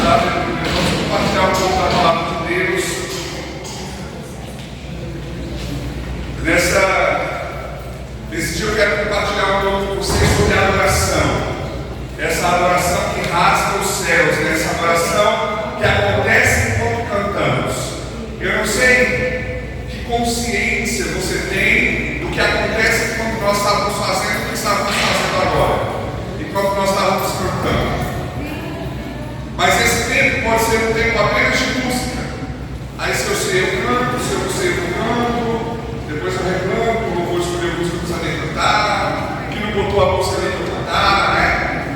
Compartilhar um pouco da palavra de Deus nesse dia. Eu quero compartilhar um pouco com vocês sobre a adoração, essa adoração que rasga os céus, essa adoração que acontece enquanto cantamos. Eu não sei que consciência você tem do que acontece enquanto nós estávamos fazendo o que estávamos fazendo agora, enquanto nós estávamos cantando. Mas esse tempo pode ser um tempo apenas de música. Aí se eu sei eu canto, se eu não sei eu canto, depois eu reclamo, eu vou escolher a música que não sabia cantar, que não botou a música ali para cantar, né?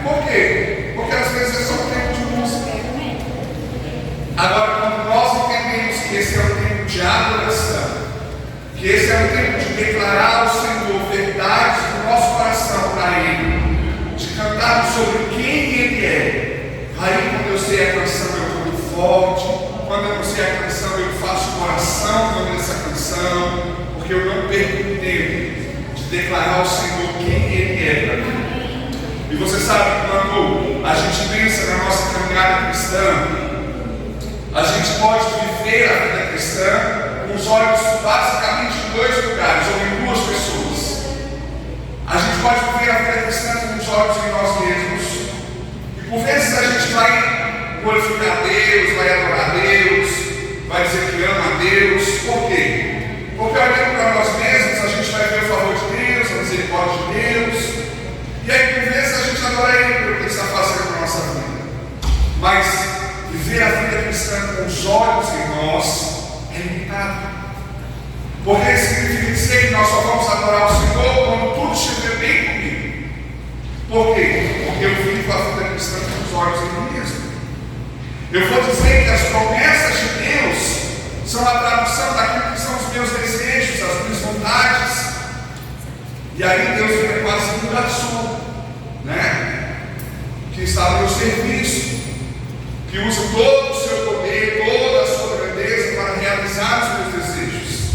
Por quê? Porque às vezes é só um tempo de música. Agora, quando nós entendemos que esse é um tempo de adoração, que esse é um tempo de declarar ao Senhor verdades do nosso coração para Ele, de cantar sobre quem Ele é. Aí quando eu sei a canção eu canto forte, quando eu não sei a canção eu faço coração nessa canção, porque eu não perco tempo de declarar ao Senhor quem Ele é para mim. E você sabe, quando a gente pensa na nossa caminhada cristã, a gente pode viver a vida cristã com os olhos basicamente em dois lugares, ou em duas pessoas. A gente pode viver a vida cristã com os olhos em nós mesmos. Por vezes a gente vai glorificar Deus, vai adorar Deus, vai dizer que ama a Deus. Por quê? Porque olhando para nós mesmos, a gente vai ver o favor de Deus, a misericórdia de Deus. E aí por vezes a gente adora Ele pelo que Ele está fazendo na nossa vida. Mas viver a vida cristã com os olhos em nós é limitado. Porque significa dizer que nós só vamos adorar o Senhor quando tudo estiver bem comigo. Por quê? Porque eu vivo a vida cristã com os olhos em mim mesmo. Eu vou dizer que as promessas de Deus são a tradução daquilo que são os meus desejos, as minhas vontades. E aí Deus vira quase um garçom, né? Que está no meu serviço, que usa todo o seu poder, toda a sua grandeza para realizar os meus desejos.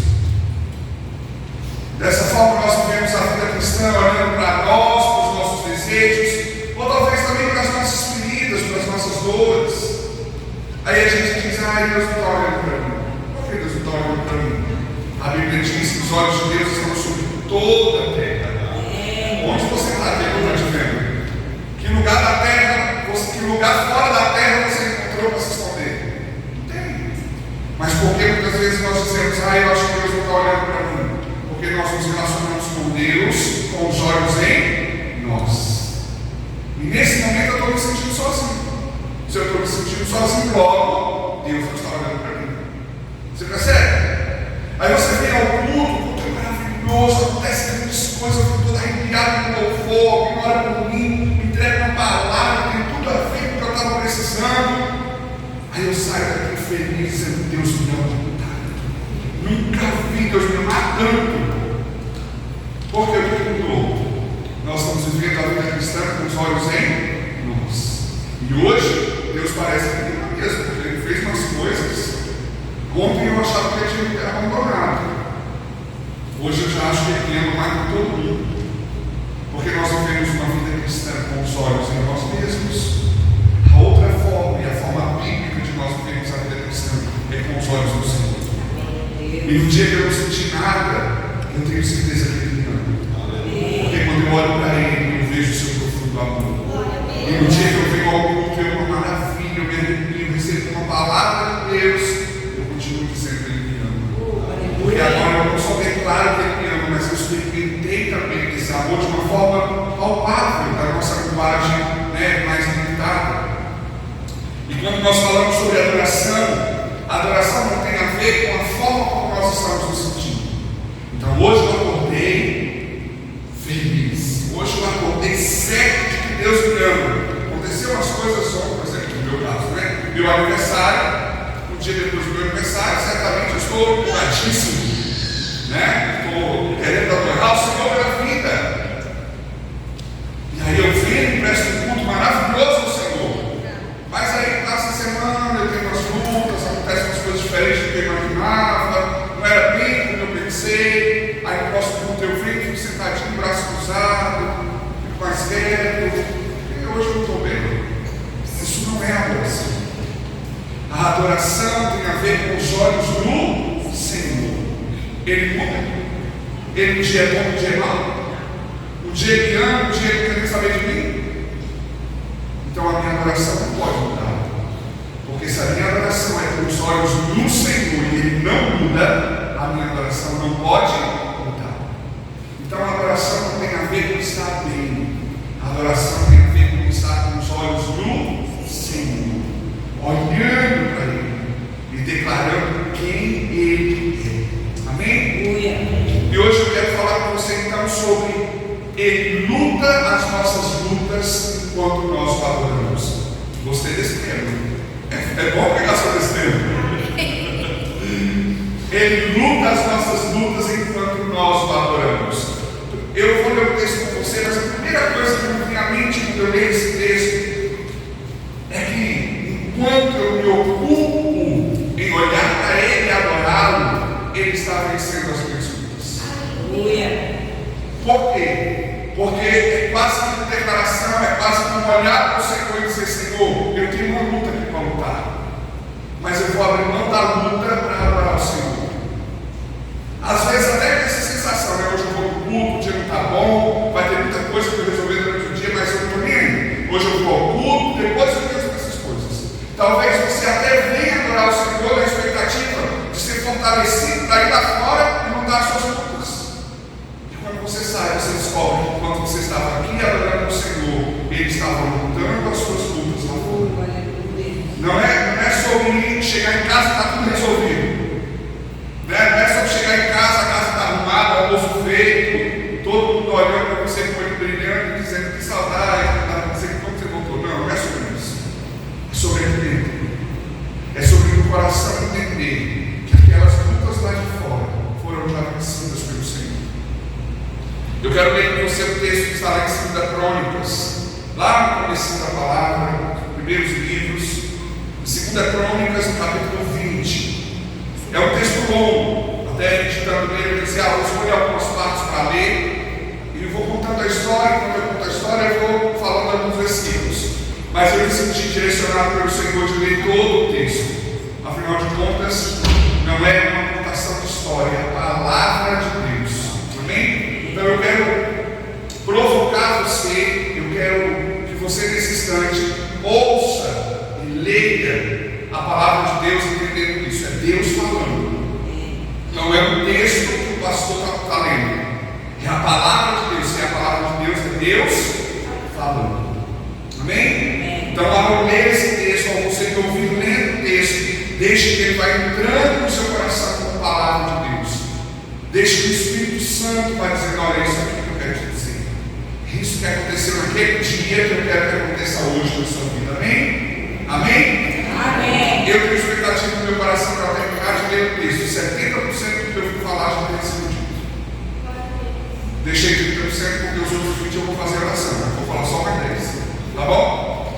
Dessa forma nós vivemos a vida cristã olhando para nós, para os nossos desejos, ou talvez também para as nossas feridas, para as nossas dores. Aí a gente diz, Deus não está olhando para mim. Por que Deus não está olhando para mim? A Bíblia diz que os olhos de Deus estão sobre toda a terra. Onde você está aqui, eu estou te vendo? Que lugar da terra, que lugar fora da terra você encontrou para se esconder? Não tem. Mas por que muitas vezes nós dizemos, eu acho que Deus não está olhando para mim? Porque nós nos relacionamos com Deus com os olhos em nós. E nesse momento eu estou me sentindo sozinho. Se eu estou me sentindo sozinho, logo Deus não está olhando para mim. Você percebe? Aí você vem ao culto é maravilhoso, acontece grandes coisas, eu estou todo arrepiado com louvor, me ora por mim, me entrega uma palavra, tem tudo a ver com o que eu estava precisando. Aí eu saio daqui feliz, dizendo, Deus me ama tanto. Nunca vi Deus me amar tanto. Porque o que mudou? Nós estamos vivendo a vida cristã com os olhos em nós. E hoje, Deus parece que tem a mesma, porque Ele fez umas coisas. Ontem eu achava que Ele tinha me abandonado. Hoje eu já acho que Ele ama mais que todo mundo. Porque nós vivemos uma vida cristã com os olhos em nós mesmos. A outra forma, e a forma bíblica de nós vivemos a vida cristã, é com os olhos do Senhor. E no dia que eu não senti nada, eu tenho certeza que Ele me ama. Porque quando eu olho para Ele, eu vejo o seu profundo amor. E no dia que eu venho ao culto, eu uma maravilha, eu me arrepio, recebo uma palavra de Deus, eu continuo dizendo que Ele me ama. Porque agora eu não só declaro que Ele me ama, mas eu experimentei também esse amor de uma forma palpável da nossa linguagem, mais limitada. E quando nós falamos sobre adoração, a adoração não tem a ver com a forma como nós estamos nos sentindo. Então hoje eu acordei feliz. Hoje eu acordei certo de que Deus me ama. Aconteceu umas coisas ontem, por exemplo, no meu caso, meu aniversário. Um dia depois do meu aniversário, certamente eu estou empolgadíssimo. Estou querendo adorar o Senhor pela vida. E aí eu venho e presto um culto maravilhoso ao Senhor. Mas aí passa a semana, eu tenho umas lutas, acontecem umas coisas diferentes do que eu imaginava, não era bem como eu pensei. Aí no próximo culto eu venho, fico sentadinho, braço cruzado, fico mais quieto. E hoje eu não estou bem. Isso não é adoração. A adoração tem a ver com os olhos do Senhor. Ele muda. Ele um dia é bom, um dia é mau. Um dia ele ama, um dia ele não quer nem saber de mim. Então a minha adoração não pode mudar. Porque se a minha adoração é com os olhos do Senhor e ele não muda, a minha adoração não pode mudar. Então a adoração não tem a ver com estar bem. A adoração tem a ver com estar com os olhos do Senhor, olhando para Ele e declarando quem Ele é. Amém? E hoje eu quero falar com você então sobre Ele luta as nossas lutas enquanto nós o adoramos. Gostei desse tema. É bom pegar só desse tema. Ele luta as nossas lutas enquanto nós o adoramos. Eu vou ler o texto com você, mas a primeira coisa que me vem à mente quando eu leio esse texto é que enquanto eu me ocupo em olhar para Ele e adorá-lo, Ele está vencendo as minhas lutas. Por quê? Porque é quase que uma declaração, é quase que um olhar para o Senhor e dizer: Senhor, eu tenho uma luta aqui para lutar, mas eu vou abrir mão da luta para adorar o Senhor. Às vezes até tem essa sensação, né? Hoje eu vou no culto, o dia não está bom, vai ter muita coisa para eu resolver durante o dia, mas eu não estou nem aí. Hoje eu vou ao culto, depois eu penso nessas coisas. Talvez você até venha adorar o Senhor na expectativa de ser fortalecido para ir lá fora e mudar as suas lutas. E quando você sai, você descobre que quando você estava aqui adorando o Senhor, Ele estava lutando as suas lutas lá fora. Não é sobre chegar em casa e está tudo resolvido. Não é só chegar em casa, a casa está arrumada, o almoço feito, todo mundo olhando para você com o olho brilhando e dizendo: que saudade, dizendo como você voltou. Não é sobre isso. É sobre entender. É sobre o coração entender que aquelas lutas lá de fora foram já vencidas pelo Senhor. Eu quero ler com você o texto que está lá em 2 Crônicas, lá no começo da palavra, primeiros livros, 2 Crônicas, no capítulo 20. É um texto longo, até a gente estando nele, eu disse: eu escolhi algumas partes para ler, e eu vou contando a história. Quando eu conto a história, eu vou falando alguns versículos. Mas eu me senti direcionado pelo Senhor de ler todo o texto. Afinal de contas, não é uma contação de história, é a palavra de Deus. Amém? Então eu quero provocar você, eu quero que você nesse instante ouça e leia a palavra de Deus, entendendo isso. É Deus falando. Não é um texto que o pastor está lendo. É a palavra de Deus. Se é a palavra de Deus, é Deus falando. Amém? Então, ao ler esse texto, ao você que ouvir lendo o texto, deixe que ele vai entrando no seu coração com a palavra de Deus. Deixe que o Espírito Santo vai dizendo: olha, isso aqui que eu quero te dizer. Isso que aconteceu naquele dia, que eu quero que aconteça hoje na sua vida. Amém? Amém? Amém. Eu tenho expectativa no meu coração para terminar de ler o texto. 70% do que eu vou falar já tem sido dito. Deixei 30% porque os outros 20% eu vou fazer oração. Eu vou falar só mais 10. Tá bom?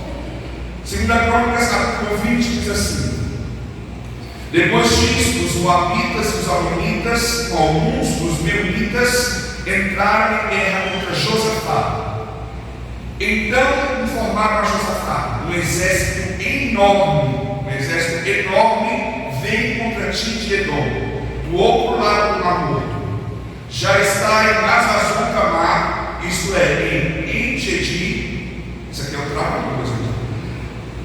2 Crônicas, capítulo 20, diz assim: depois disso, os moabitas e os amonitas, com alguns dos meunitas, entraram em guerra contra Josafá. Então informaram a Josafá: um exército enorme vem contra ti de Edom, do outro lado do Mar Morto. Já está em Hazazon Tamar, isto é, em Engedi. Isso aqui é o trabalho, por exemplo.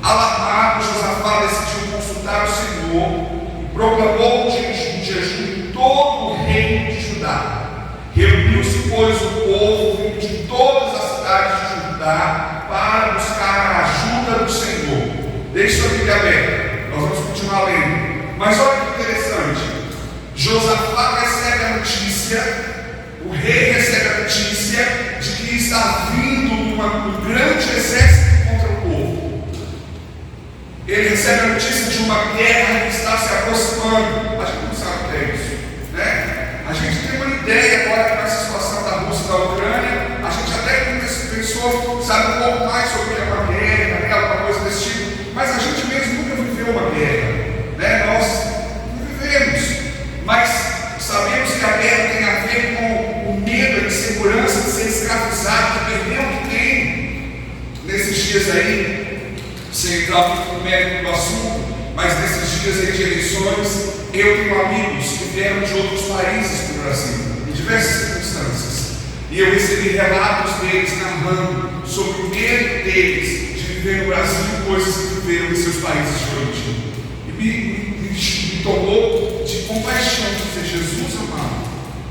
Alarmado, Josafá decidiu consultar o Senhor e proclamou um jejum em todo o reino de Judá. Reuniu-se, pois, o povo vindo de todas as cidades de Judá para buscar a ajuda do Senhor. Deixe sua Bíblia aberta, nós vamos continuar lendo. Mas olha que interessante: Josafá recebe a notícia, o rei recebe a notícia de que está vindo um grande exército contra o povo. Ele recebe a notícia de uma guerra que está se aproximando. A gente não sabe o que é isso, né? A gente tem uma ideia agora que nessa situação da Rússia e da Ucrânia, a gente até pensou, sabe um pouco mais sobre o que é uma guerra, né? Alguma coisa desse tipo, mas a gente mesmo nunca viveu uma guerra, né? Nós não vivemos, mas sabemos que a guerra tem a ver com o medo, a insegurança de ser escravizado, de perder o que tem. Nesses dias aí, sem entrar muito no mérito do assunto, mas nesses dias aí de eleições, eu tenho amigos que vieram de outros países para o Brasil, em diversas circunstâncias. E eu recebi relatos deles narrando sobre o medo deles de viver no Brasil e coisas que viveram em seus países de origem. E me tomou de compaixão, de dizer, Jesus amado,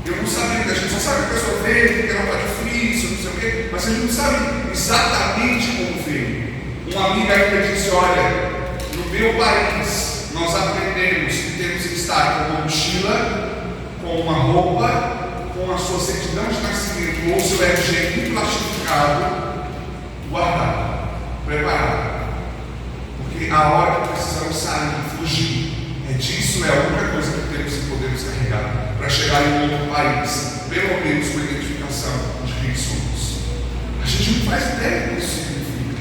eu não sabia, que a gente só sabe que a pessoa veio, que ela está difícil, não sei o quê, mas a gente não sabe exatamente como veio. Uma amiga ainda disse, olha, no meu país nós aprendemos que temos que estar com uma mochila, com uma roupa, com a sua certidão de nascimento ou seu RG plastificado, guardado, preparado. Porque a hora que precisamos sair, fugir, disso é a única coisa que temos e podemos carregar para chegar em um outro país, pelo menos com a identificação de quem somos. A gente não faz ideia do que isso significa.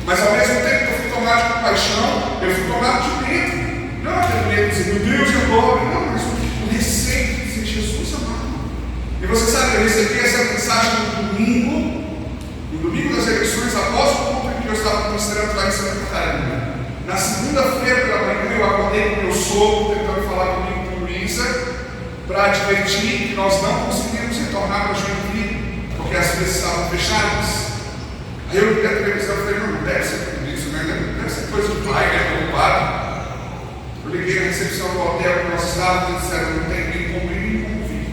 Mas ao mesmo tempo que eu fui tomado de compaixão, eu fui tomado de medo. Não aquele medo de dizer, meu Deus, eu adoro. Não, mas o receio de dizer, Jesus amado. E você sabe, eu recebi essa mensagem no domingo das eleições, após o culto em que eu estava ministrando lá em Santa Catarina. Na segunda-feira pela manhã eu acordei com meu sogro, tentando falar comigo com Luísa, para advertir que nós não conseguimos retornar para Joinville, porque as coisas estavam fechadas. Aí eu liguei a televisão e falei, não deve ser tudo isso, né? Deve ser coisa de pai, né? Preocupado. Eu liguei na recepção do hotel que nós estávamos e disseram, não tem nem como ir, nem como vir.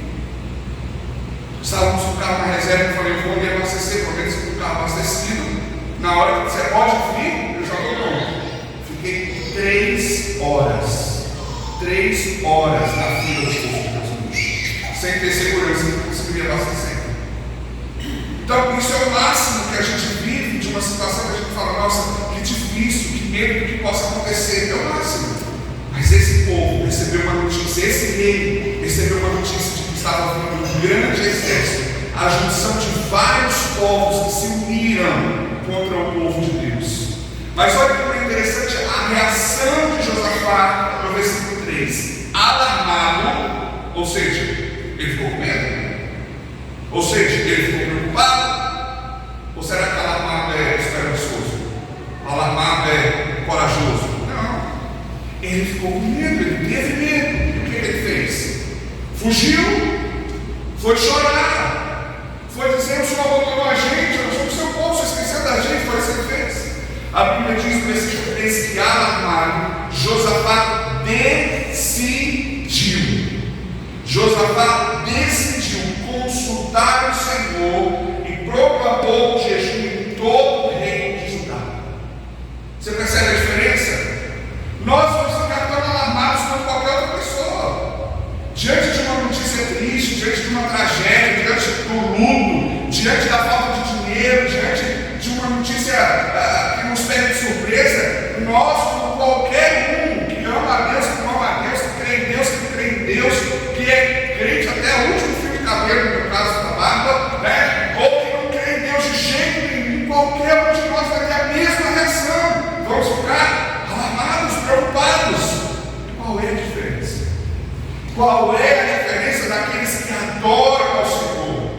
Estávamos com o carro na reserva, eu falei, eu vou me abastecer, pelo menos com o carro abastecido. Na hora que você pode vir, eu já estou pronto. Fiquei 3 horas na fila de Jesus, sem ter segurança, não conseguiria abastecer. Então, isso é o máximo que a gente vive de uma situação que a gente fala, nossa, que difícil, que medo do que possa acontecer, é o máximo. Mas esse povo recebeu uma notícia, esse rei recebeu uma notícia de que estava vindo um grande exército, a junção de vários povos que se uniram contra o povo de Deus. Mas olha que é interessante a reação de Josafá no versículo 3. Alarmado, ou seja, ele ficou com medo? Ou seja, ele ficou preocupado? Ou será que alarmado é esperançoso? Alarmado é corajoso? Não. Ele ficou com medo, ele teve medo. E o que ele fez? Fugiu, foi chorar, foi dizer, o Senhor abandonou a gente, nós somos seu povo, você esqueceu da gente, foi isso que ele fez. A Bíblia diz no versículo 3 que alarmado, Josafá decidiu consultar o Senhor e proclamou o jejum em todo o reino de Judá. Você percebe a diferença? Nós vamos ficar tão alarmados quanto qualquer outra pessoa. Diante de uma notícia triste, diante de uma tragédia, diante do luto, diante da falta de dinheiro, diante de uma notícia que nos pega de surpresa, nós, como qualquer um que ama a Deus, que ama a Deus, que crê em Deus, que é crente até o último fio de cabelo, no meu caso da barba, né? Ou que não crê em Deus de jeito nenhum, qualquer um de nós vai ter a mesma reação. Vamos ficar alarmados, preocupados. Qual é a diferença? Qual é a diferença daqueles que adoram ao Senhor?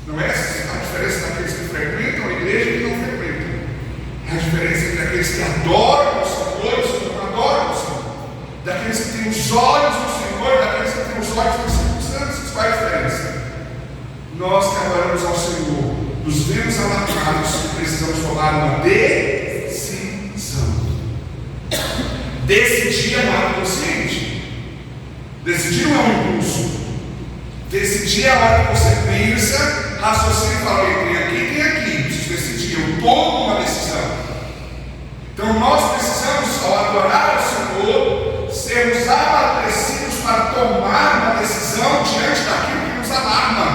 Não é essa a diferença daqueles que frequentam a igreja e que não frequentam. É a diferença entre aqueles que adoram ao Senhor e os que não adoram ao Senhor. Daqueles que têm os olhos no Senhor e daqueles que têm os olhos nas circunstâncias. Qual é a diferença? Nós que adoramos ao Senhor, nos vemos alarmados e precisamos tomar uma decisão. Decidir é um ato consciente. Decidir não é um impulso. Decidir é a hora que você pensa, raciocina e fala, tem aqui, preciso decidir, eu tomo uma decisão. Então nós precisamos, ao adorar ao Senhor, sermos amadurecidos para tomar uma decisão diante daquilo que nos alarma,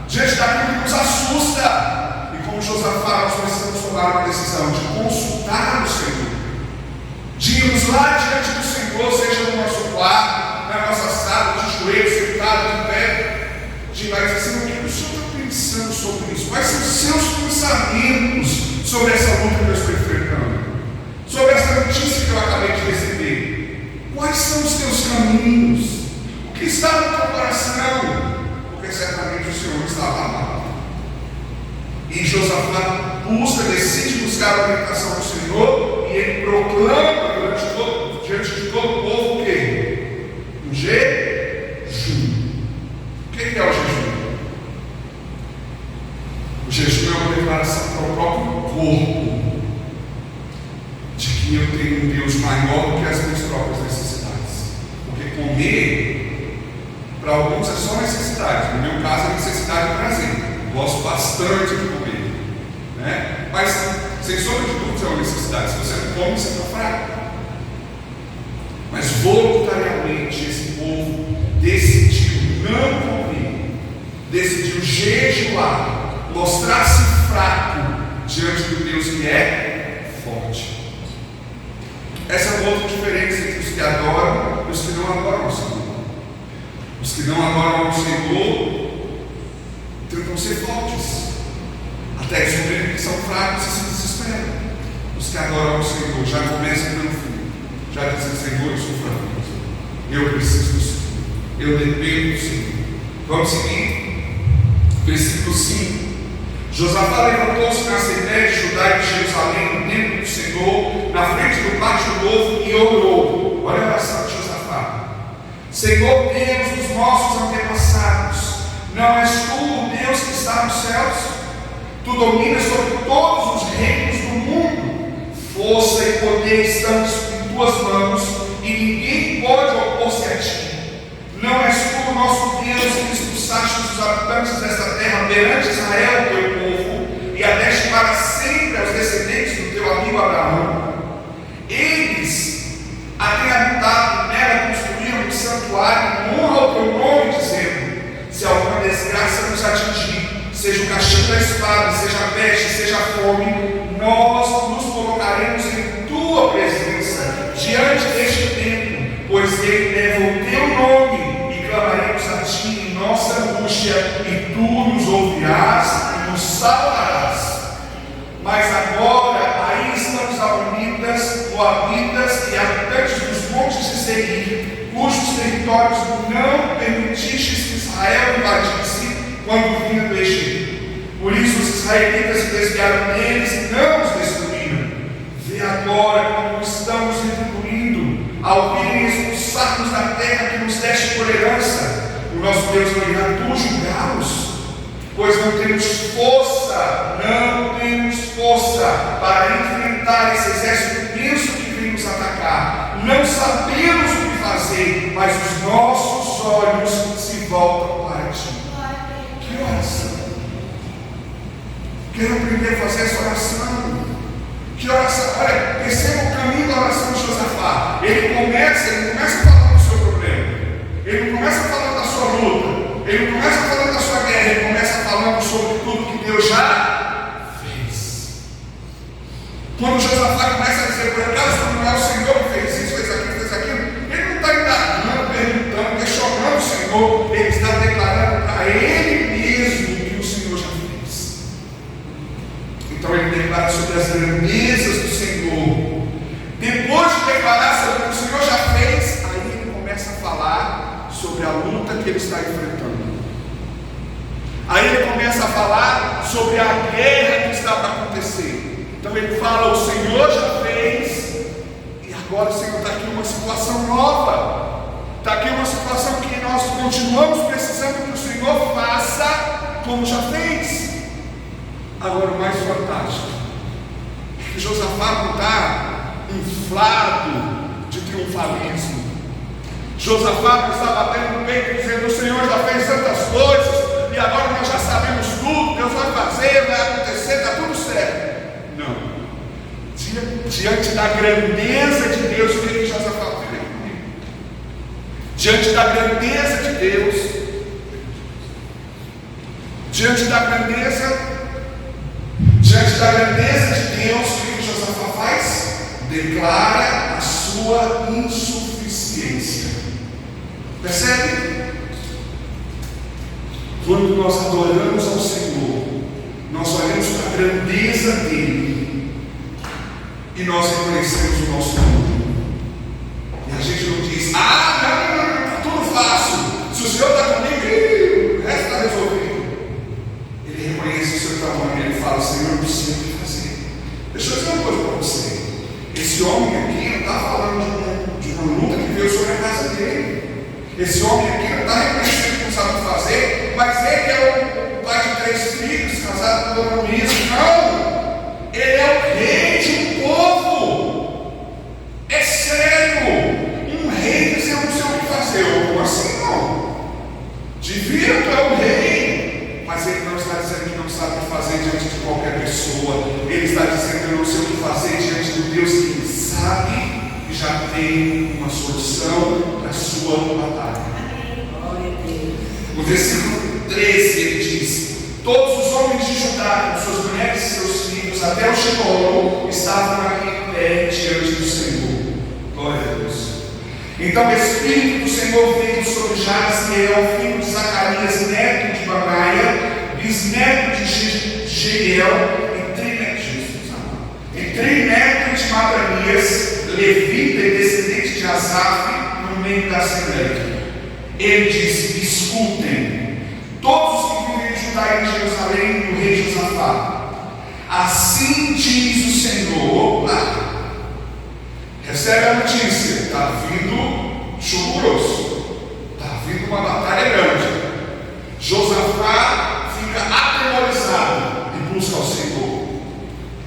diante daquilo que nos assusta. E como Josafá, nós precisamos tomar uma decisão de consultar o Senhor, de irmos lá diante do Senhor, seja no nosso quarto, na nossa sala, de joelhos, sentado, de pé, de vai dizer assim, o que o Senhor está pensando sobre isso? Quais são os seus pensamentos sobre essa luta que eu estou enfrentando? Sobre essa notícia que eu acabei de receber? Quais são os teus caminhos? O que está no teu coração? Porque certamente o Senhor está alarmado. E Josafá decide buscar a orientação do Senhor, e ele proclama diante que eu tenho um Deus maior do que as minhas próprias necessidades. Porque comer, para alguns é só necessidade. No meu caso é necessidade e prazer. Gosto bastante de comer, né? Mas sem sombra de dúvida é uma necessidade. Se você não come, você está fraco. Mas voluntariamente esse povo decidiu não comer, decidiu jejuar, mostrar-se fraco diante do Deus que é forte. Essa é uma outra diferença entre os que adoram e os que não adoram o Senhor. Os que não adoram o Senhor tentam ser fortes, até descobrirem que são fracos e se desesperam. Os que adoram o Senhor já começam pelo fim, já dizem: Senhor, eu sou fraco, eu preciso do Senhor, eu dependo do Senhor. Vamos seguir? Versículo 5. Josafá levantou-se na cidade de Judá e de Jerusalém, no templo do Senhor, na frente do pátio novo, e orou. Olha a oração de Josafá: Senhor Deus dos nossos antepassados, não és tu o Deus que está nos céus? Tu dominas sobre todos os reinos do mundo. Força e poder estão em tuas mãos, e ninguém pode opor-se a ti. Não és tu o nosso Deus que expulsaste os habitantes desta terra perante Israel, teu povo, e a deste para sempre aos descendentes do teu amigo Abraão? Eles a têm habitado nela, construíram um santuário em honra ao teu nome, dizendo: se alguma desgraça nos atingir, seja o castigo da espada, seja a peste, seja a fome, nós nos colocaremos em tua presença diante deste templo, pois ele leva o teu nome, e clamaremos a ti em nossa angústia, e tu nos ouvirás e nos salvarás. Mas agora aí estamos amonitas, moabitas e habitantes dos montes de Seir, cujos territórios não permitistes que Israel invadisse quando vinha do Egito. Por isso os israelitas se desviaram deles e não os destruíram. Vê agora como estamos retribuindo ao virem expulsar-nos da terra que nos deste por herança. O nosso Deus não irá tu julgá-los, pois não temos força para enfrentar esse exército imenso que vem nos atacar. Não sabemos o que fazer, mas os nossos olhos se voltam para ti. Que oração! Quero aprender a fazer essa oração. Que oração! Olha, perceba o caminho da oração de Josafá. Ele começa falando do seu problema. Ele não começa falando da sua luta. Ele não começa falando da sua guerra. Ele começa falando sobre tudo que Deus já fez. Quando Josafá começa a dizer: por acaso não é o Senhor que fez isso, fez aquilo, fez aquilo, ele não está indagando, perguntando, questionando o Senhor. Ele está declarando para ele mesmo que o Senhor já fez. Então ele declara sobre as grandezas do Senhor. Depois de declarar sobre o que o Senhor já fez, aí ele começa a falar sobre a luta que ele está enfrentando. Aí ele começa a falar sobre a guerra que está para acontecer. Então ele fala: o Senhor já fez, e agora o Senhor está aqui uma situação nova. Está aqui uma situação que nós continuamos precisando que o Senhor faça como já fez. Agora o mais fantástico é que Josafá não está inflado de triunfalismo. Josafá não está batendo no peito dizendo: o Senhor já fez tantas coisas e agora nós já sabemos tudo, Deus vai fazer, vai acontecer, está tudo certo. Não. Diante da grandeza de Deus, o que Josafá fez comigo? Diante da grandeza de Deus, diante da grandeza de Deus, o que Josafá faz? Declara a sua insuficiência. Percebe? Quando nós adoramos ao Senhor, nós olhamos para a grandeza dele e nós reconhecemos o nosso nome. E a gente não diz: não, está tudo fácil, se o Senhor está comigo, o resto está resolvido. Ele reconhece o seu tamanho, ele fala: Senhor, eu preciso o que fazer. Deixa eu dizer uma coisa para você: esse homem aqui não está falando de uma luta que veio sobre a casa dele. Esse homem aqui não está reconhecendo que não sabe o que fazer, mas ele é o pai de 3 filhos, casado com Dona Luísa. Não! Ele é o rei de um povo. sabe que já tem uma solução para a sua batalha. No versículo 13 ele diz: todos os homens de Judá, com suas mulheres e seus filhos, até o Sheol, estavam ali em pé diante do Senhor. Glória a Deus. Então o Espírito do Senhor veio sobre Jaziel, filho de Zacarias, neto de Banaia, bisneto de Jeiel, e trineto de Matanias, levita e descendente de Asaf, no meio da Assembleia. Ele disse: escutem, todos os que vivem em Judá e em Jerusalém, do rei Josafá, assim diz o Senhor. Recebe a notícia: está vindo chumoroso, está vindo uma batalha grande. Josafá fica atemorizado e busca ao Senhor.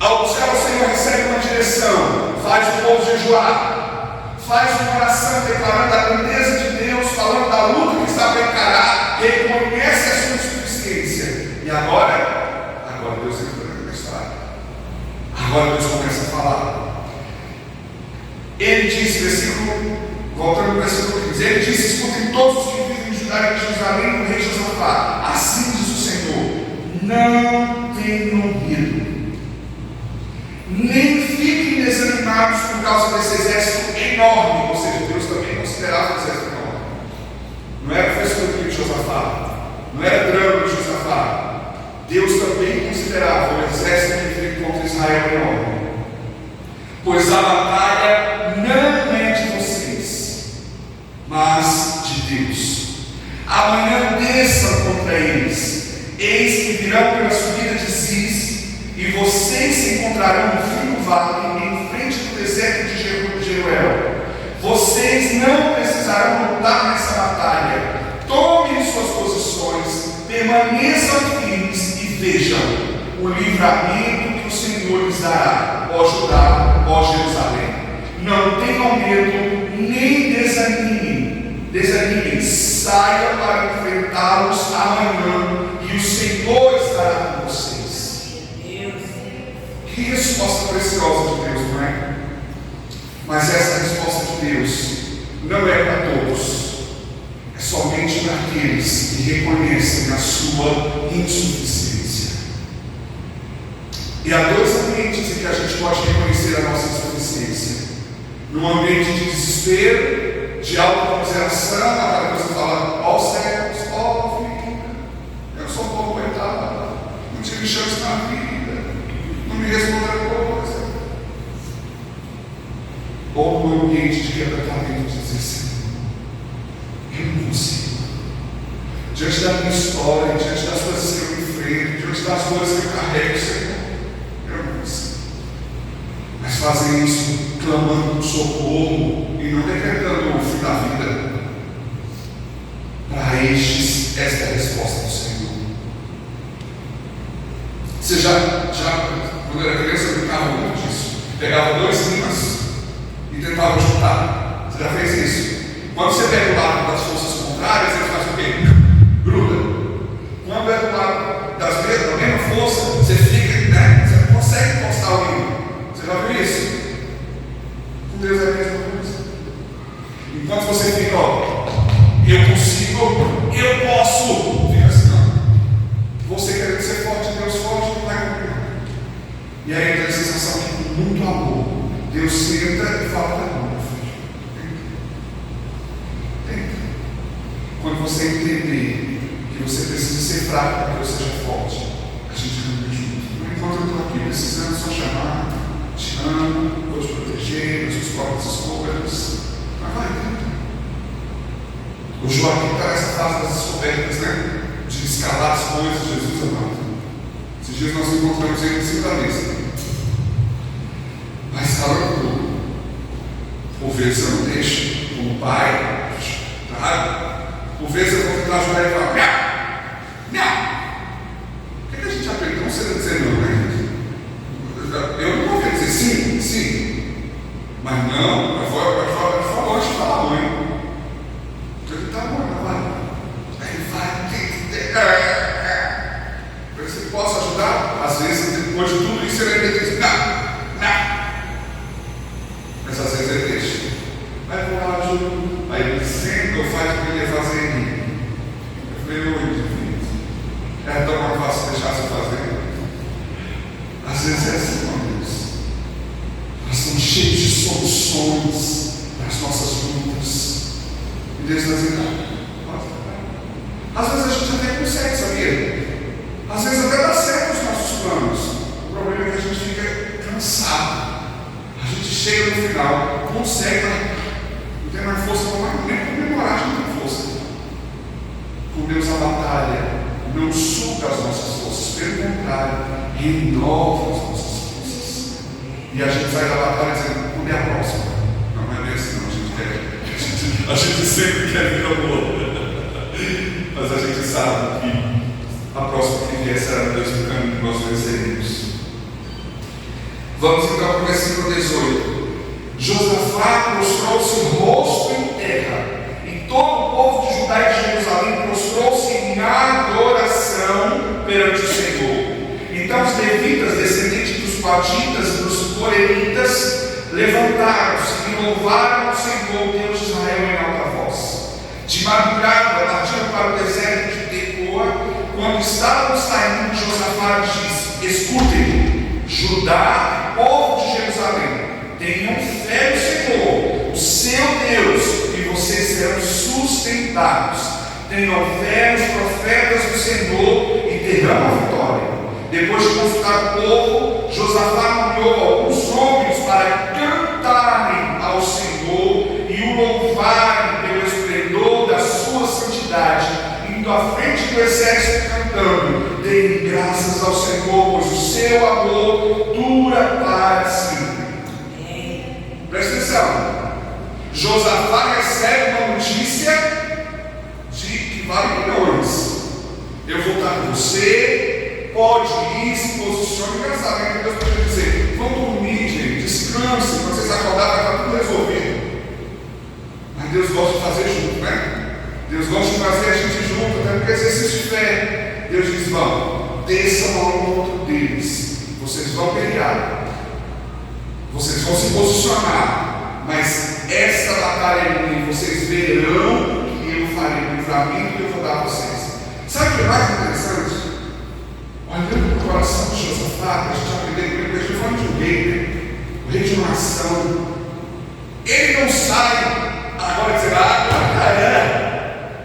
Ao buscar ao Senhor, recebe uma direção, faz o povo jejuar, faz uma oração declarando a grandeza de Deus, falando da luta que está para encarar, reconhece a sua insuficiência. E agora Deus entra na história. Agora Deus começa a falar. Ele disse, voltando ao versículo 15, ele disse: escutem todos os que vivem em Judá e Jerusalém, do rei Josafá, assim diz o Senhor, não tenham medo, nem fiquem desanimados por causa desse exército enorme. Ou seja, Deus também considerava o exército enorme. Não era frescura de Josafá, não era drama de Josafá. Deus também considerava o exército que veio contra Israel enorme. Pois a batalha não é de vocês, mas de Deus. Amanhã desçam contra eles, eis que virão pela subida de Ziz, e vocês se encontrarão no fim do vale, em frente do deserto de Jeruel. Vocês não precisarão lutar nessa batalha. Tomem suas posições, permaneçam firmes e vejam o livramento que o Senhor lhes dará, ó Judá, ó Jerusalém. Não tenham medo, nem desanimem. Saiam para enfrentá-los amanhã, e o Senhor estará com vocês. Que resposta preciosa de Deus, não é? Mas essa resposta de Deus não é para todos, é somente para aqueles que reconhecem a sua insuficiência. E há dois ambientes em que a gente pode reconhecer a nossa insuficiência: num ambiente de desespero, de autocomiseração, a pessoa fala: ó céus, ó filho, eu sou um pouco coitado, não tive chance na vida, não me responderam coisa. Ou no ambiente de quebrantamento, de dizer: Senhor, eu não consigo. Diante da minha história, diante das coisas que eu enfrento, diante das coisas que eu carrego, Senhor, eu não consigo. Mas fazem isso clamando por socorro e não decretando o fim da vida. Para estes, esta é a resposta do Senhor. Você quando era criança, eu brincava muito disso. Pegava dois imãs e tentava juntar. Você já fez isso? Quando você pega o lado das forças contrárias, ele faz o quê? Gruda. Quando é do lado da mesma força, você fica, né? Você não consegue encostar o imã. Você já viu isso? Com Deus é a mesma coisa. Enquanto você fica, eu consigo, eu posso, fica assim, não. Você querendo ser forte, Deus forte, não vai cumprir. E aí tem a sensação que com muito amor, Deus senta e fala: não, meu filho, tenta. Quando você entender que você precisa ser fraco para que eu seja forte, a gente caminha junto. Enquanto eu estou aqui precisando só chamar, te amo, vou te proteger, as suas próprias escolhas. Mas vai, tenta. O Joaquim está nessa fase das descobertas, né? De escalar as coisas, Jesus amado. Esses dias nós nos encontramos aí em cima da mesa. Mas escalando tudo. Por vezes eu não deixo, como pai, claro. Por vezes eu vou tentar ajudar ele e falar: não. Por que a gente aprendeu? Não sei dizer não, né? Eu não vou dizer sim. Mas não, vai fora de falar, mãe. Ele está bom, não vai. Aí ele vai, você posso ajudar? Às vezes, depois de tudo isso, ele ainda diz: não. às vezes ele deixa. Vai por lá, Júlio. Aí ele sempre eu faço o que ele ia fazer em mim. Eu falei, oi, Deus. É tão mais fácil deixar você fazer. Às vezes é assim, meu Deus. Nós estamos cheios de soluções para as nossas lutas. E Deus está dizendo, às vezes a gente até consegue, sabia? Às vezes até dá certo os nossos planos. O problema é que a gente fica cansado. A gente chega no final, consegue, mas não tem mais força para nem comemorar, a gente não tem força. Com Deus a batalha não suga as nossas forças, pelo contrário, renova as nossas forças. E a gente sai da batalha dizendo, como é a próxima? Não é bem assim, não, a gente quer. A gente sempre quer vir ao outro. Mas a gente sabe que a próxima que vier será Deus no caminho que nós venceremos. Vamos então para o versículo 18. Josafá prostrou-se rosto em terra, e todo o povo de Judá e de Jerusalém prostrou-se em adoração perante o Senhor. Então os levitas, descendentes dos coatitas e dos corelitas, levantaram-se e louvaram o Senhor, Deus de Israel, em alta voz. De madrugada partiram para o deserto de Tecoa. Quando estavam saindo, Josafá disse: escutem, Judá, povo de Jerusalém, tenham fé no Senhor, o seu Deus, e vocês serão sustentados. Tenham fé nos profetas do Senhor e terão a vitória. Depois de consultar o povo, Josafá nomeou alguns homens para cantarem ao Senhor e o louvarem pelo esplendor da sua santidade, indo à frente do exército cantando: deem graças ao Senhor, pois o seu amor dura para sempre. Presta atenção. Josafá recebe uma notícia de que vale milhões. Eu vou estar com você, pode ir, se posicione. Engraçado, que Deus pode dizer: vão dormir, gente, descanse, quando vocês acordarem vai estar tudo resolvido. Mas Deus gosta de fazer junto, né? Deus gosta de fazer a gente junto, até porque exercício de fé. Deus diz: vão, desçam ao encontro deles, vocês vão pelear, vocês vão se posicionar, mas essa batalha é minha, vocês verão que eu farei o livramento que eu vou dar a vocês. Sabe o que é mais interessante? Olhando para o coração de Josafá, a gente aprendeu com ele, porque falando de um rei, né? O rei de uma nação. Ele não sai agora dizer: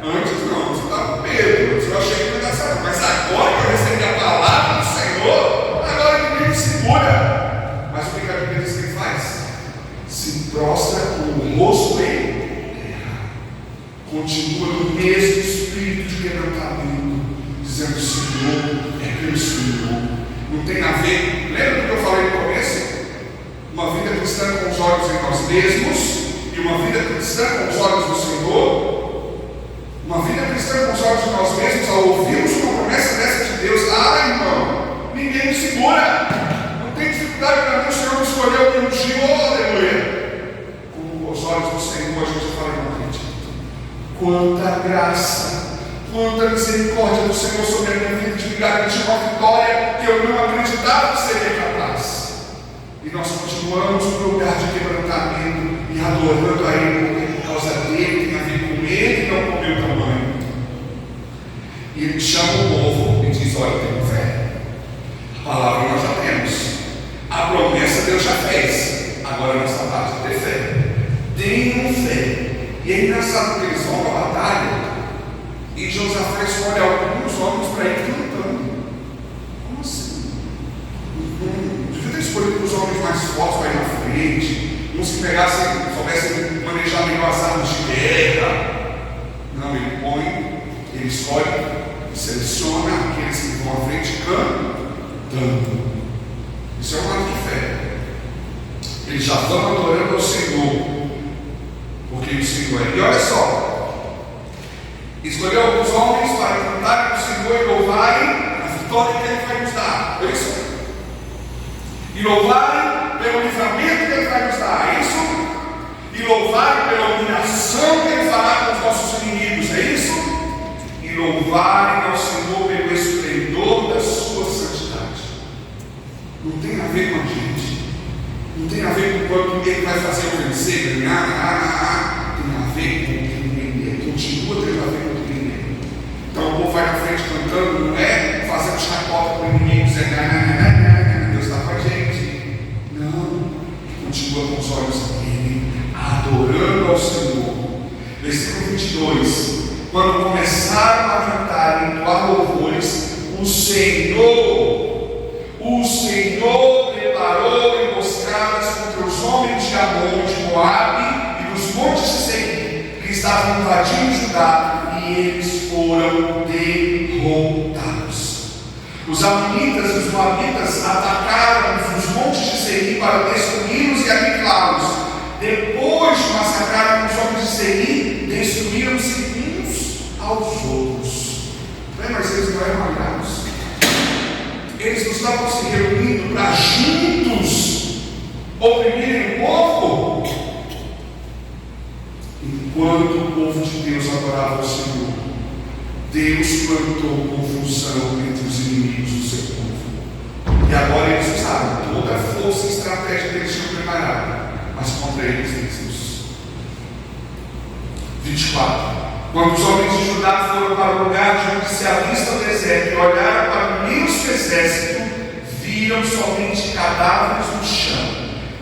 antes não, você estava com medo, eu achei que não ia dar certo, mas agora que eu recebi a palavra do Senhor, agora ninguém me segura. Mas o que a Bíblia diz que ele faz? Se prostra com o rosto em terra, continua no mesmo espírito de quebrantamento, dizendo: Senhor, é pelo Senhor. Não tem a ver, lembra do que eu falei no começo? Uma vida cristã com os olhos em nós mesmos e uma vida cristã com os olhos do Senhor. Uma vida cristã com os olhos de nós mesmos, ao ouvirmos uma promessa dessa de Deus: irmão, ninguém me segura, não tem dificuldade para mim, o Senhor me escolheu, me ungiu, aleluia. Com os olhos do Senhor, a gente fala: não acredito. Quanta graça, quanta misericórdia do Senhor sobre a minha vida, de me garantir uma vitória que eu não acreditava que seria capaz. E nós continuamos no lugar de quebrantamento e adorando a Ele, porque por causa dele, tem a ver com Ele e não com o meu tamanho. E Ele chama o povo e diz: olha, tenho fé. A palavra nós já temos, a promessa Deus já fez, agora a nossa parte é ter fé. Tenham fé. E é engraçado que eles vão à batalha e Josafá escolhe alguns homens para ir cantando. Como assim? Devia ter escolhido os homens mais fortes para ir na frente, uns que pegassem, soubessem manejar melhor as armas de guerra. Não, ele escolhe, seleciona aqueles que vão à frente cantando. Isso é um ato de fé. Eles já vão adorando ao Senhor, porque o Senhor é. E olha só, escolheu alguns homens para cantarem ao Senhor e louvarem a vitória que Ele vai nos dar. É isso? E louvarem pelo livramento que Ele vai nos dar. É isso? E louvarem pela humilhação que Ele fará com os nossos inimigos. É isso? E louvarem ao Senhor pelo esplendor da sua santidade. Não tem a ver com a gente. Não tem a ver com quanto Ele vai fazer o vencer, ganhar, tem a ver com o que ninguém é, continua tendo a ver com o que ninguém é. Então o povo vai na frente cantando, não é fazendo chacota para o inimigo, dizendo, Deus está com a gente. Não, continua com os olhos nele, adorando ao Senhor. Versículo 22, quando começaram a cantar e entoar louvores, o Senhor preparou emboscadas contra os homens de Amon, de Moabe e dos montes de Seir, que estavam invadindo Judá, e eles foram derrotados. Os amonitas e os moabitas atacaram os montes de Seir para destruí-los e aniquilá-los. Depois de massacrarem os homens de Seir, destruíram-se uns aos outros. Mas eles não eram aliados. Eles não estavam se reunindo para juntos oprimirem o povo. Enquanto o povo de Deus adorava o Senhor, Deus plantou confusão entre os inimigos do seu povo. E agora eles usaram toda a força e estratégia que eles tinham preparado, mas contra eles mesmos. 24. Quando os homens de Judá foram para o lugar de onde se avista o deserto e olharam para o imenso exército, viram somente cadáveres no chão.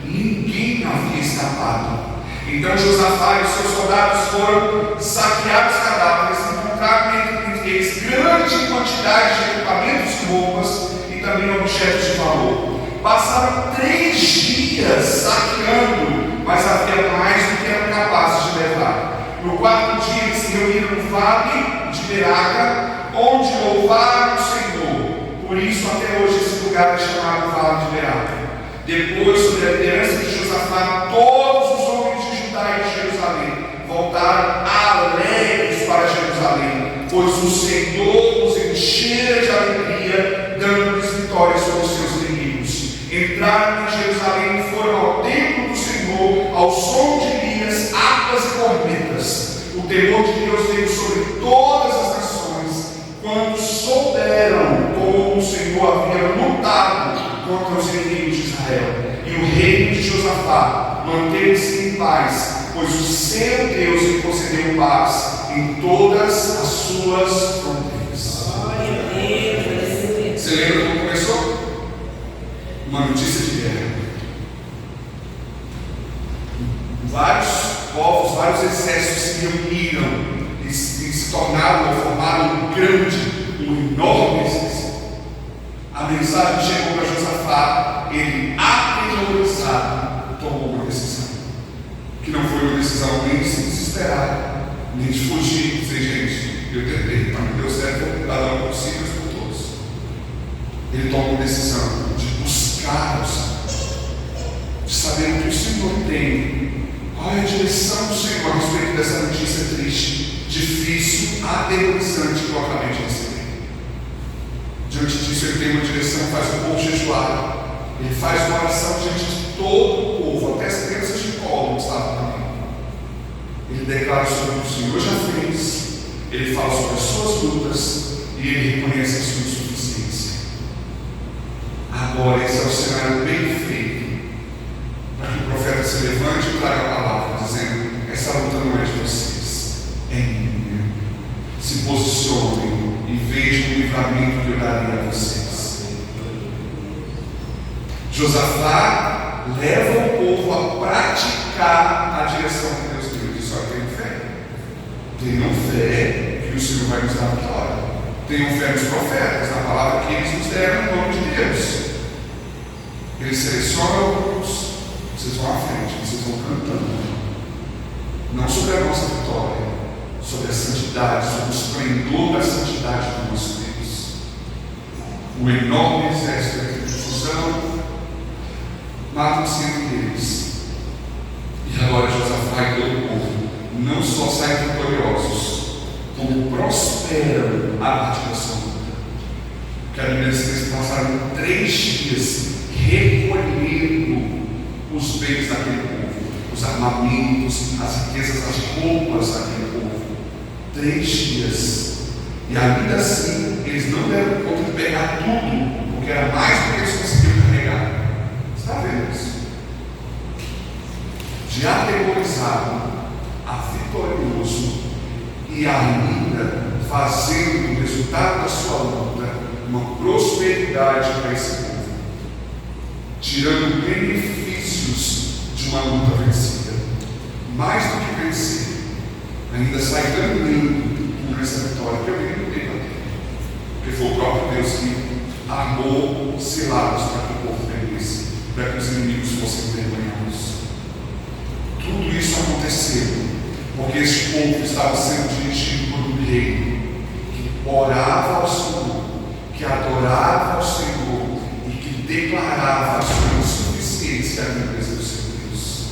Ninguém havia escapado. Então Josafá e os seus soldados foram saquear os cadáveres e encontraram entre eles grande quantidade de equipamentos e roupas e também objetos de valor. Passaram 3 dias saqueando, mas havia mais do que eram capazes de levar. No 4º dia eles se reuniram no vale de Beraca, onde louvaram o Senhor. Por isso até hoje esse lugar é chamado Vale de Beraca. Depois, sob a liderança de Josafá, todos os homens de Judá e de Jerusalém voltaram alegres para Jerusalém, pois o Senhor os enchera de alegria, dando-lhes vitória sobre os seus inimigos. Entraram em Jerusalém e foram ao templo do Senhor, ao som de liras, harpas e cornetas. O temor de Deus veio sobre todas as nações, quando souberam como o Senhor havia lutado contra os inimigos de Israel. E o reino de Josafá manteve-se em paz, pois o seu Deus lhe concedeu paz em todas as suas fronteiras. Você lembra como começou? Uma notícia de guerra. Vários povos, vários exércitos se reuniram e se tornaram ou formaram um enorme exército. A mensagem chegou para Josafá, ele, aterrorizado, tomou uma decisão, que não foi uma decisão nem de se desesperar, nem de fugir, dizer, gente, eu tentei, mas não deu certo, vou dar uma possível por todos. Ele tomou uma decisão de buscar o Senhor, de saber o que o Senhor tem. Qual é a direção do Senhor a respeito dessa notícia triste, difícil, aterrorizante que eu acabei de receber? Diante disso, ele tem uma direção, faz o povo jejuar. Ele faz uma oração diante de todo o povo, até as crianças de colo que estavam também. Ele declara sobre o que o Senhor já fez, ele fala sobre as suas lutas e ele reconhece a sua insuficiência. Agora, esse é o cenário perfeito para que o profeta se levante e traga a palavra, dizendo: essa luta não é de vocês, é minha. Se posicionem e vejam o livramento que eu daria a vocês. Josafá leva o povo a praticar a direção que Deus deu. Diz: só tenham fé. Tenham fé que o Senhor vai nos dar vitória. Tenham fé nos profetas, na palavra que eles nos deram em nome de Deus. Eles selecionam alguns. Vocês vão à frente, vocês vão cantando. Não sobre a nossa vitória, sobre a santidade, sobre o esplendor da santidade do nosso Deus. O enorme exército de confusão matam-se entre eles. E agora Josafá e todo o povo não só saem vitoriosos, como prosperam a partir da sua luta. Que a Bíblia diz que eles passaram 3 dias recolhendo os bens daquele povo, os armamentos, as riquezas, as roupas daquele povo. 3 dias. E ainda assim, eles não deram conta de pegar tudo, porque era mais do que eles conseguiram carregar. Você está vendo isso? de atemorizado a vitorioso e ainda fazendo o resultado da sua luta uma prosperidade para esse povo, tirando benefícios de uma luta vencida. Mais do que vencer, ainda sai ganhando com essa vitória que eu nem lutei para ter, porque foi o próprio Deus que armou selados para que o povo perdesse, para que os inimigos fossem envergonhados. Tudo isso aconteceu porque este povo estava sendo dirigido por um rei que orava ao Senhor, que adorava ao Senhor e que declarava a sua insuficiência à grandeza do seu Deus.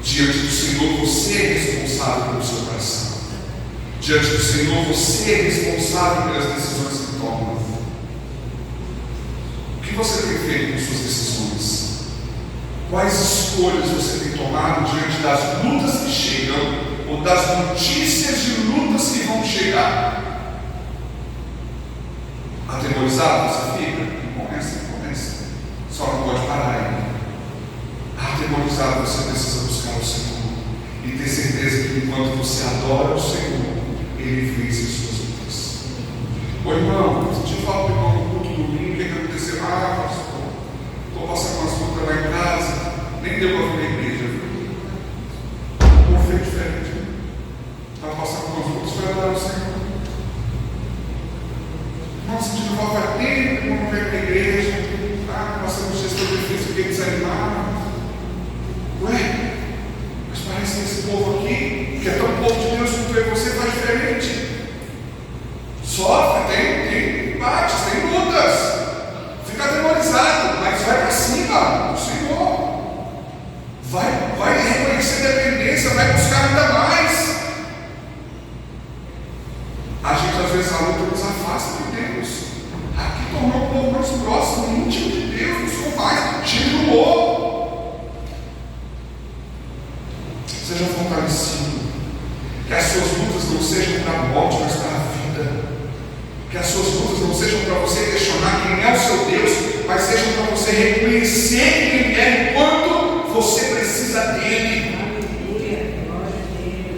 Diante do Senhor, você é responsável pelo seu coração. Diante do Senhor, você é responsável pelas decisões que toma. O que você tem feito com suas decisões? Quais escolhas você tem tomado diante das lutas que chegam ou das notícias de lutas que vão chegar? Atemorizado você fica? Começa. Só não pode parar ainda. Atemorizado você precisa buscar o Senhor e ter certeza que enquanto você adora o Senhor, Ele vence as suas lutas. Ô irmão, se te falo irmão no culto domingo, o que aconteceu? Pastor, estou passando umas lutas lá em casa, nem deu para vir na igreja, viu? O povo fez diferente. Estava passando umas lutas, foi adorar o Senhor. Irmão, se te falo faz tempo, irmão, não veio para a igreja, passando dias tão difíceis, fiquei desanimado. Ué, mas parece que esse povo aqui, que é tão povo de Deus quanto eu e você, faz diferente. Sofre, tem embates, tem lutas. Fica atemorizado, mas vai para cima do Senhor. Vai reconhecer dependência, vai buscar ainda mais. A gente às vezes a luta nos afasta de Deus. Aqui tornou o povo mais próximo, íntimo de Deus, buscou mais, tirou. Seja fortalecido. Que as suas lutas não sejam para a morte, mas para a vida. Que as suas lutas não sejam para você questionar quem é o seu Deus, mas sejam para você reconhecer quem Ele é enquanto você precisa dEle.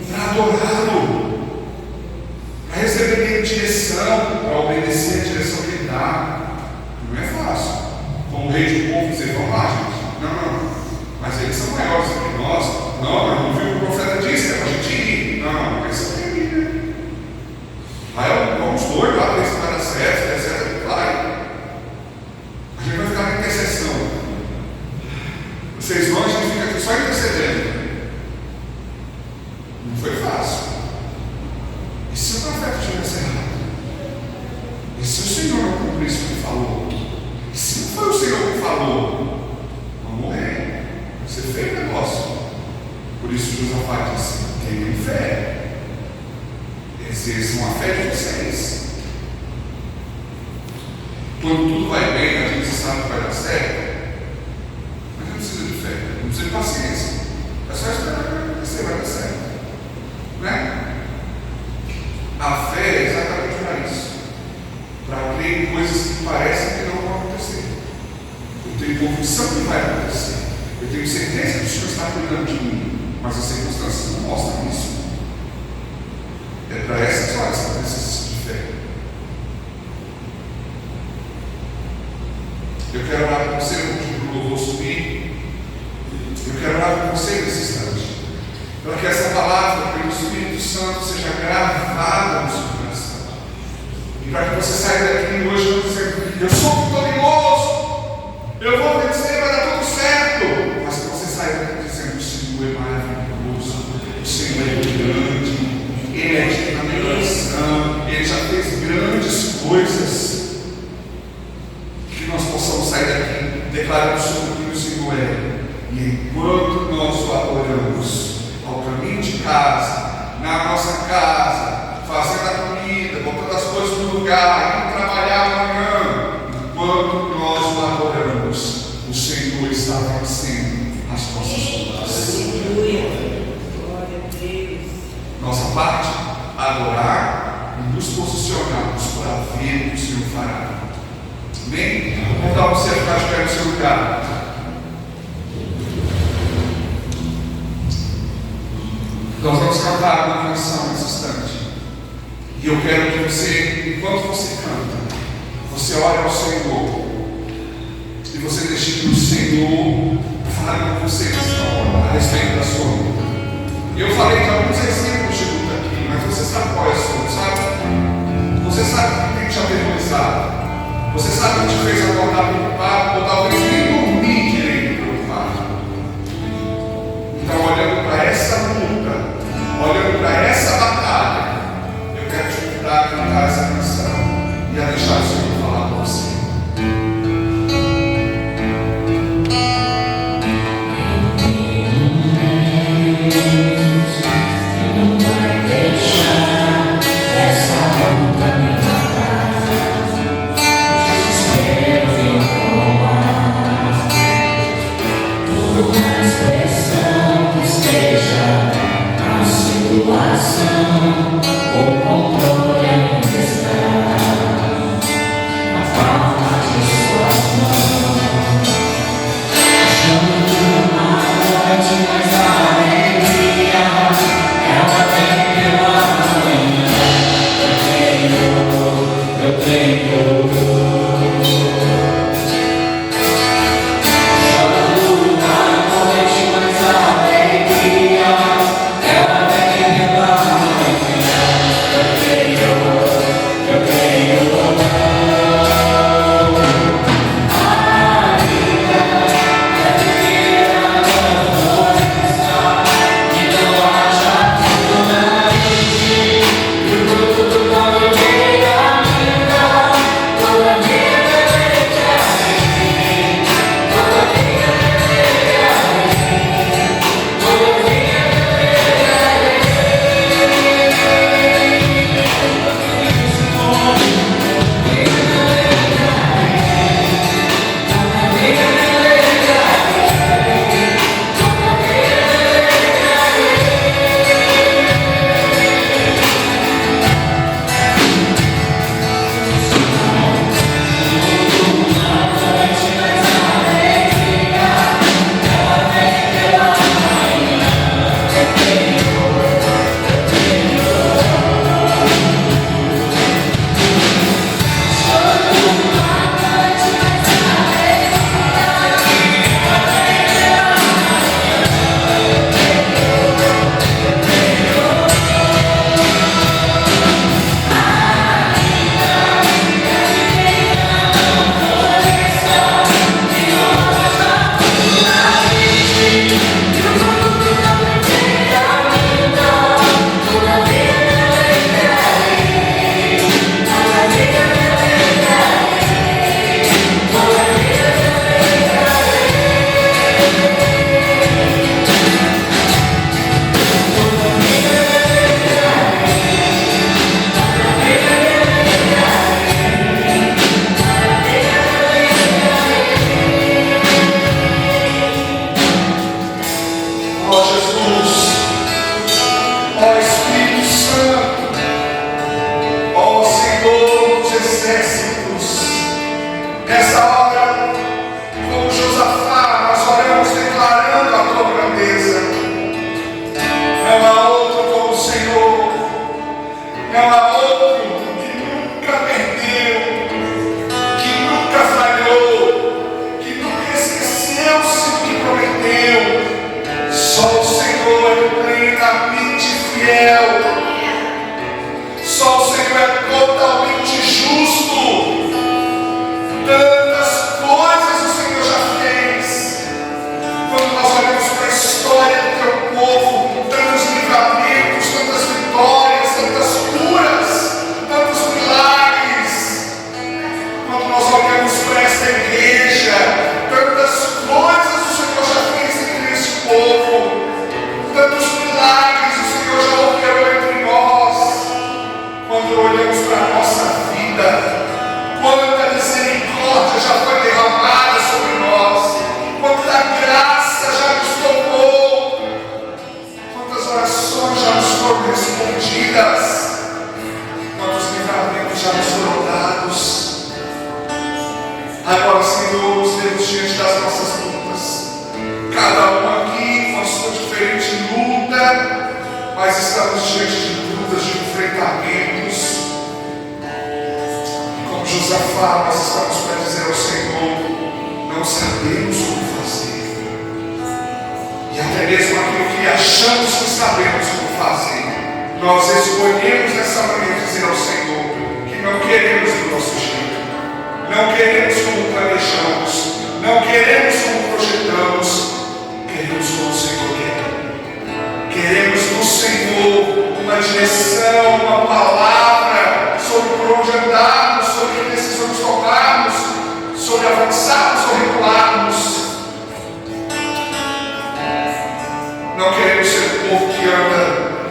Para adorá-lo, para receber dEle direção, para obedecer a direção que Ele dá. Não é fácil. Como rei de povo dizer, vamos lá, gente. Não. Mas eles são maiores do que nós. Não viu o que o profeta disse, é para a gente ir. Não, eles são terríveis. Aí vamos dois lá, ver se vai dar certo, etc. Vai. A gente vai ficar na intercessão. Vocês vão, a gente fica aqui só intercedendo. Não foi fácil. E se o profeta tivesse errado? E se o Senhor não cumprisse o que falou? E se não foi o Senhor que falou? Vamos morrer. Você fez o negócio. Por isso Josafá disse: tenham fé. Exerçam a fé de vocês. Quando tudo vai bem, a gente sabe que vai dar certo, mas não precisa de fé, não precisa de paciência. É só esperar que acontecer, vai dar certo. Né? A fé é exatamente para isso, para crer em coisas que parecem que não vão acontecer. Eu tenho convicção que vai acontecer. Eu tenho certeza que o Senhor está cuidando de mim, mas as circunstâncias não mostram isso. É para essas horas que precisa de fé. Eu quero orar com você, eu vou subir. Eu quero orar com você nesse instante, para que essa palavra, pelo Espírito Santo, seja gravada no seu coração. E para que você saia daqui hoje dizendo: eu sou vitorioso, eu vou vencer, vai dar tudo certo. Mas que você saia daqui dizendo: o Senhor é maravilhoso, o Senhor é grande. Ele é de revelação, Ele já fez grandes coisas. Que nós possamos sair daqui declarando sobre quem o Senhor é. E enquanto nós o adoramos, ao caminho de casa, na nossa casa, fazendo a comida, botando as coisas no lugar, indo trabalhar amanhã, enquanto nós o adoramos, o Senhor está vencendo as nossas lutas. Nossa parte, adorar e nos posicionarmos para ver o que o Senhor fará. Amém? Vou convidar você a ficar de pé no seu lugar. Nós vamos cantar uma canção nesse instante. E eu quero que você, enquanto você canta, você olhe ao Senhor. E você deixe que o Senhor fale com você nessa hora, a respeito da sua luta. E eu falei de alguns exemplos de luta aqui, mas você sabe qual é a sua, sabe? Você sabe o que tem te aterrorizado. Você sabe o que te fez acordar preocupado, ou talvez nem dormir direito preocupado. Então, olhando para essa luta, olhando para essa batalha, eu quero te convidar a cantar essa canção e a deixar o Senhor falar com você. Joga tudo na corrente. mas estamos diante de lutas, de enfrentamentos. Como Josafá, nós estamos para dizer ao Senhor: não sabemos como fazer. E até mesmo aquilo que achamos que sabemos como fazer, nós escolhemos nessa manhã dizer ao Senhor que não queremos do nosso jeito, não queremos como planejamos, não queremos como projetamos, queremos como o Senhor quer. Queremos do Senhor uma direção, uma palavra sobre por onde andarmos, sobre que decisões tomarmos, sobre avançarmos ou recuarmos. Não queremos ser um povo que anda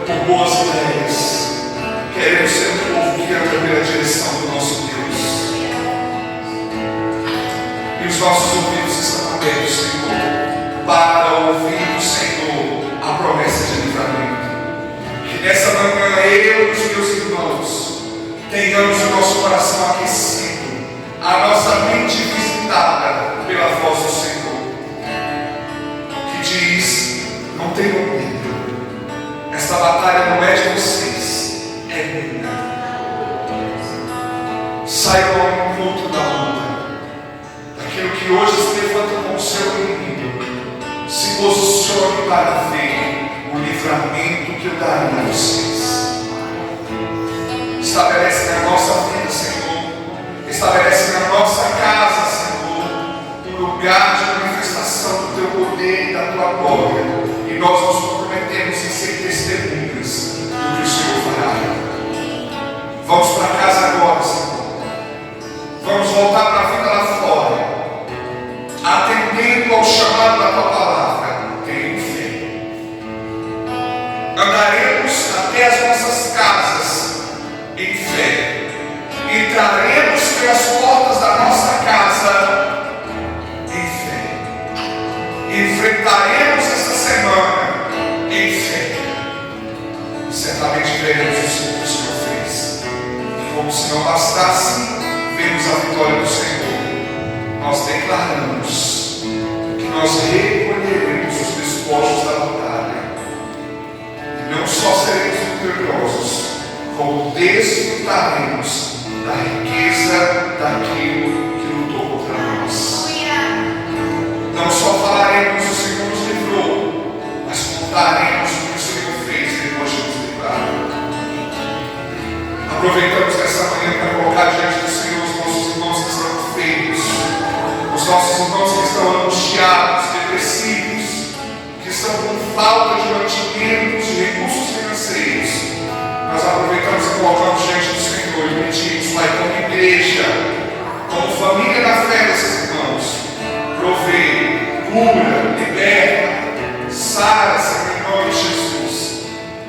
por boas ideias. Queremos ser um povo que anda pela direção do nosso Deus. E os nossos ouvidos estão abertos, Senhor, para ouvir do Senhor a promessa de livramento. Que nessa manhã eu e os meus irmãos tenhamos o nosso coração aquecido, a nossa mente visitada pela voz do Senhor, que diz: não tenham medo, esta batalha não é de vocês, é minha. Saiam ao encontro da luta, daquilo que hoje se levanta como seu inimigo. Se posicione para ver o livramento que eu darei a vocês. Estabelece na nossa vida, Senhor, estabelece na nossa casa, Senhor, um lugar de manifestação do teu poder e da tua glória. E nós nos comprometemos em ser testemunhas do que o Senhor fará. Vamos para casa agora, Senhor. Vamos voltar para a vida lá fora, atendendo ao chamado da tua palavra. Tenho fé. Andaremos até as nossas casas em fé. Entraremos pelas portas da nossa casa em fé. Enfrentaremos esta semana em fé. E certamente veremos o que o Senhor fez. E como se não bastasse vermos a vitória do Senhor, nós declaramos que nós recolheremos os despojos da batalha. E não só seremos vitoriosos, como desfrutaremos da riqueza daquilo que lutou contra nós. Não só falaremos o Senhor nos livrou, mas contaremos o que o Senhor fez depois de nos livrar. Aproveitamos essa manhã para colocar diante do Senhor os nossos irmãos que estão enfermos, os nossos irmãos que estão angustiados, depressivos, que estão com falta de mantimentos e recursos financeiros. Nós aproveitamos e colocamos diante do Senhor e pedimos, Pai, como igreja, como família na fé desses irmãos, provê, cura, liberta, sara, Senhor, em nome de Jesus.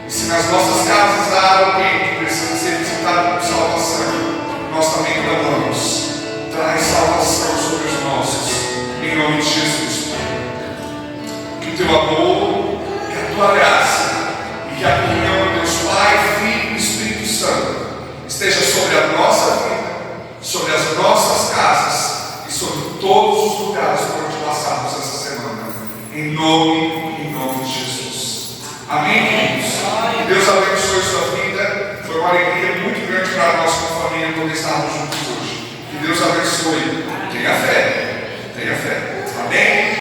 E se nas nossas casas há alguém que precisa ser visitado por salvação, nós também clamamos. Traz salvação sobre os nossos, em nome de Jesus. Que o teu amor, que a tua graça e que a comunhão de Deus Pai, Filho e Espírito Santo esteja sobre a nossa vida, sobre as nossas casas e sobre todos os lugares por onde passarmos essa semana. Em nome de Jesus. Amém, queridos? Que Deus abençoe sua vida. Foi uma alegria muito grande para nós como família poder estarmos juntos hoje. Que Deus abençoe. Tenha fé. Tenha fé. Amém?